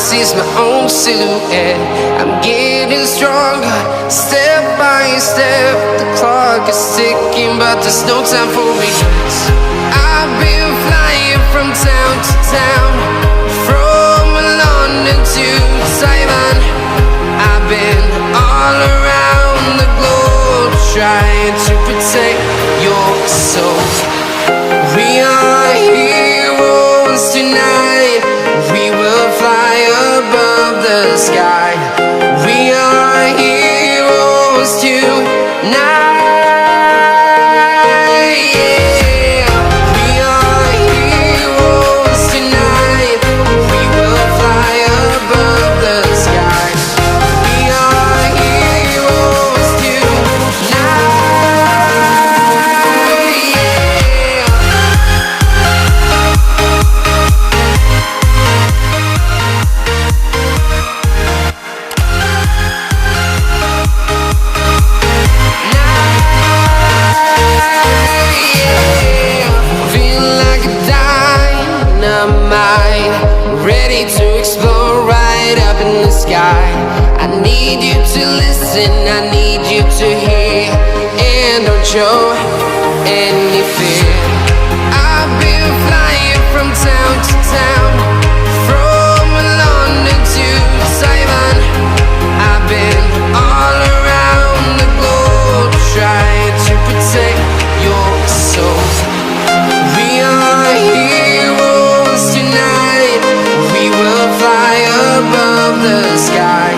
see is my own silhouette. I'm getting stronger, step by step. The clock is ticking, but there's no time for regrets. I've been flying from town to town, from London to Taiwan. I've been all around the globe, trying to protect your soul. We are heroes tonight. We will fly above the sky. We are heroes tonight. Yeah. We are heroes tonight. We will fly above the sky. We are heroes tonight. Ready to explore right up in the sky. I need you to listen, I need you to hear, and don't show any fear. I've been flying from town to town, from London to Taiwan. I've been all around the globe, trying to protect your soul. We are heroes tonight. We will fly above the sky.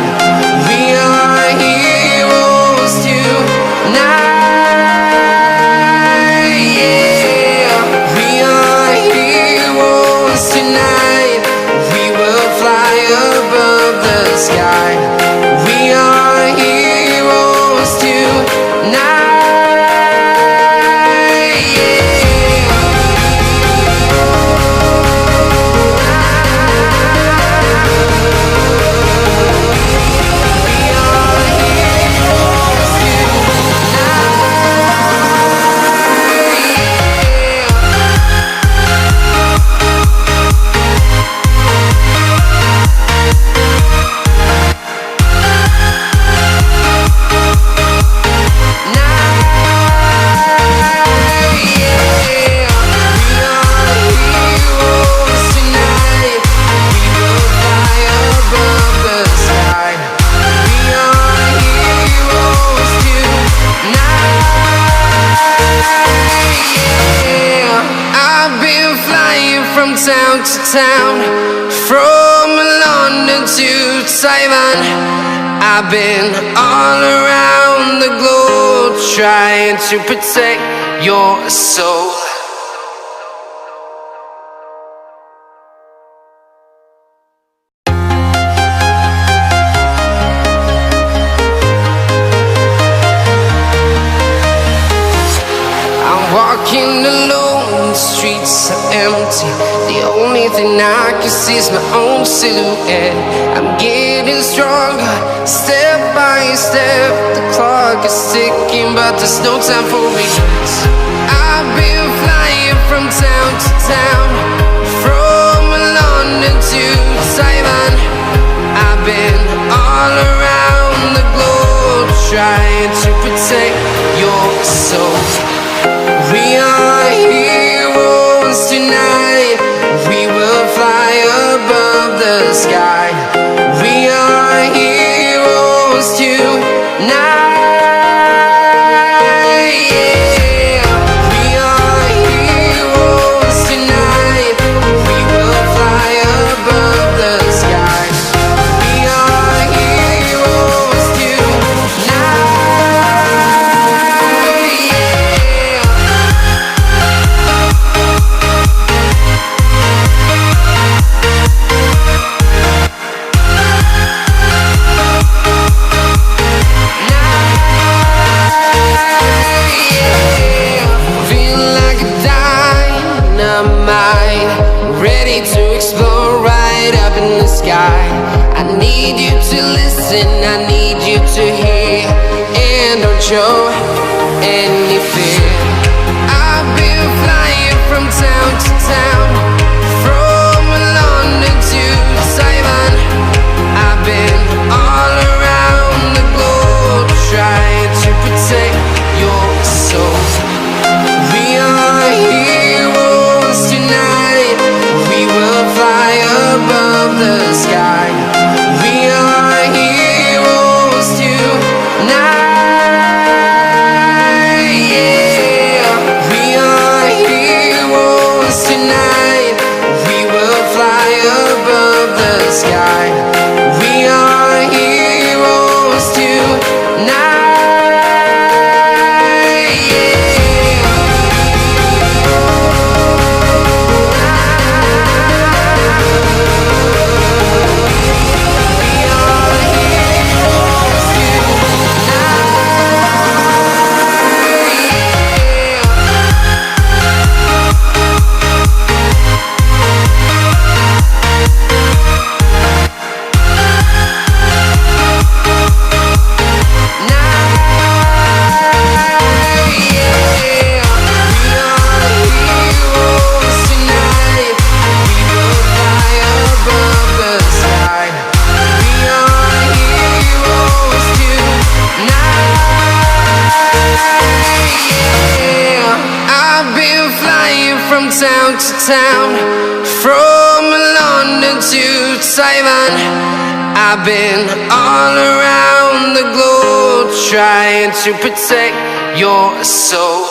We are heroes tonight. Yeah. We are heroes tonight. We will fly above the sky. We are heroes tonight. Town to town, from London to Taiwan. I've been all around the globe, trying to protect your soul. I'm walking alone, the streets are empty. The only thing I can see is my own silhouette. I'm getting stronger, step by step. The clock is ticking, but there's no time for regrets. I've been flying from town to town, from London to Taiwan. I've been all around the globe, trying to protect your soul. We are heroes tonight. We will fly above the sky. We are heroes tonight. Yeah. We are heroes tonight. We will fly above the sky. We are heroes tonight. Ready to explore right up in the sky. I need you to listen, I need you to hear, and don't show any fear. I've been flying from town to town, from London to Taiwan. town, from London to Taiwan. I've been all around the globe trying to protect your soul.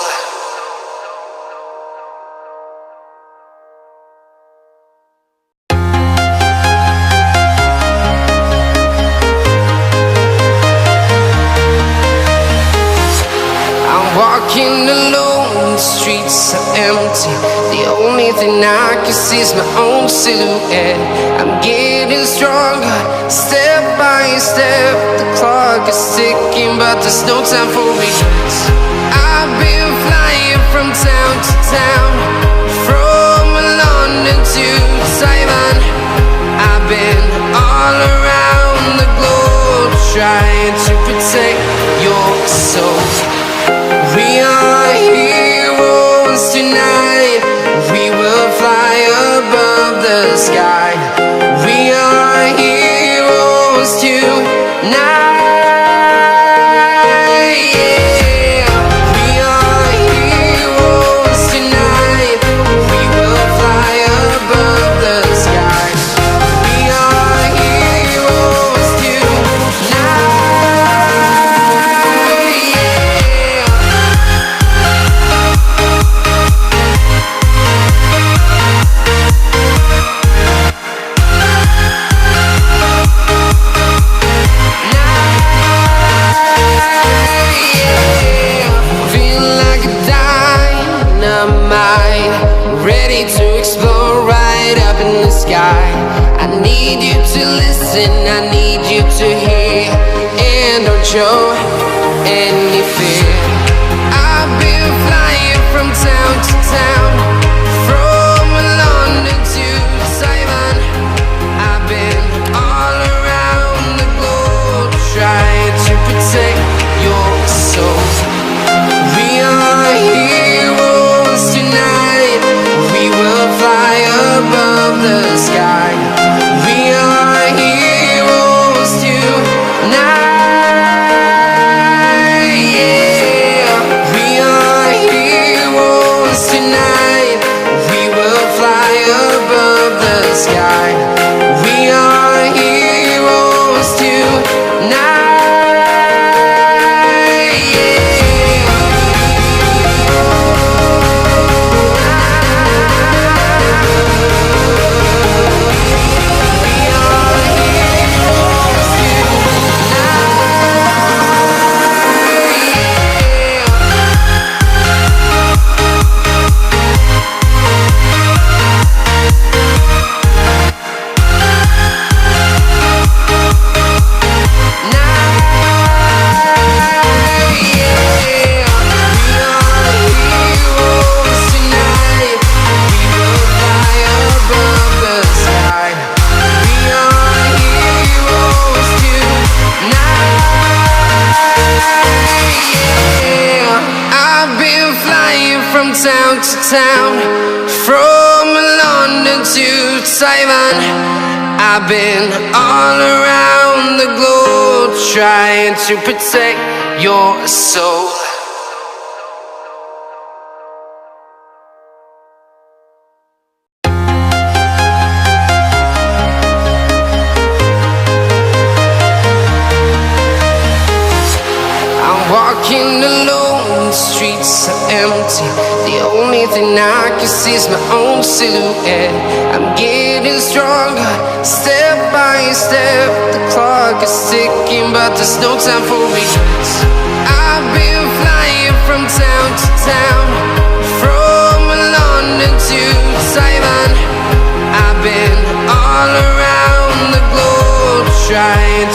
Walking alone, the streets are empty. The only thing I can see is my own silhouette. I'm getting stronger, step by step. The clock is ticking, but there's no time for regrets. I've been flying from town to town, from London to Taiwan. I've been all around the globe trying to protect your soul. We are heroes tonight. We will fly above the sky. We are heroes tonight. Yeah. We are heroes tonight. We will fly above the sky. We are heroes tonight. Ready to explore right up in the sky. I need you to listen, I need you to hear, and don't show any fear. I've been flying from town to town, from London to Taiwan. I've been all around the globe trying to protect your soul. We are heroes tonight. We will fly above the sky. We are heroes tonight. Yeah. We are heroes tonight. We will fly above the sky. We are heroes tonight. Town to town, from London to Taiwan. I've been all around the globe trying to protect your soul. I'm walking alone, the streets are empty. The only thing I can see is my own silhouette. I'm getting stronger, step by step. The clock is ticking, but there's no time for regrets. I've been flying from town to town, from London to Taiwan. I've been all around the globe trying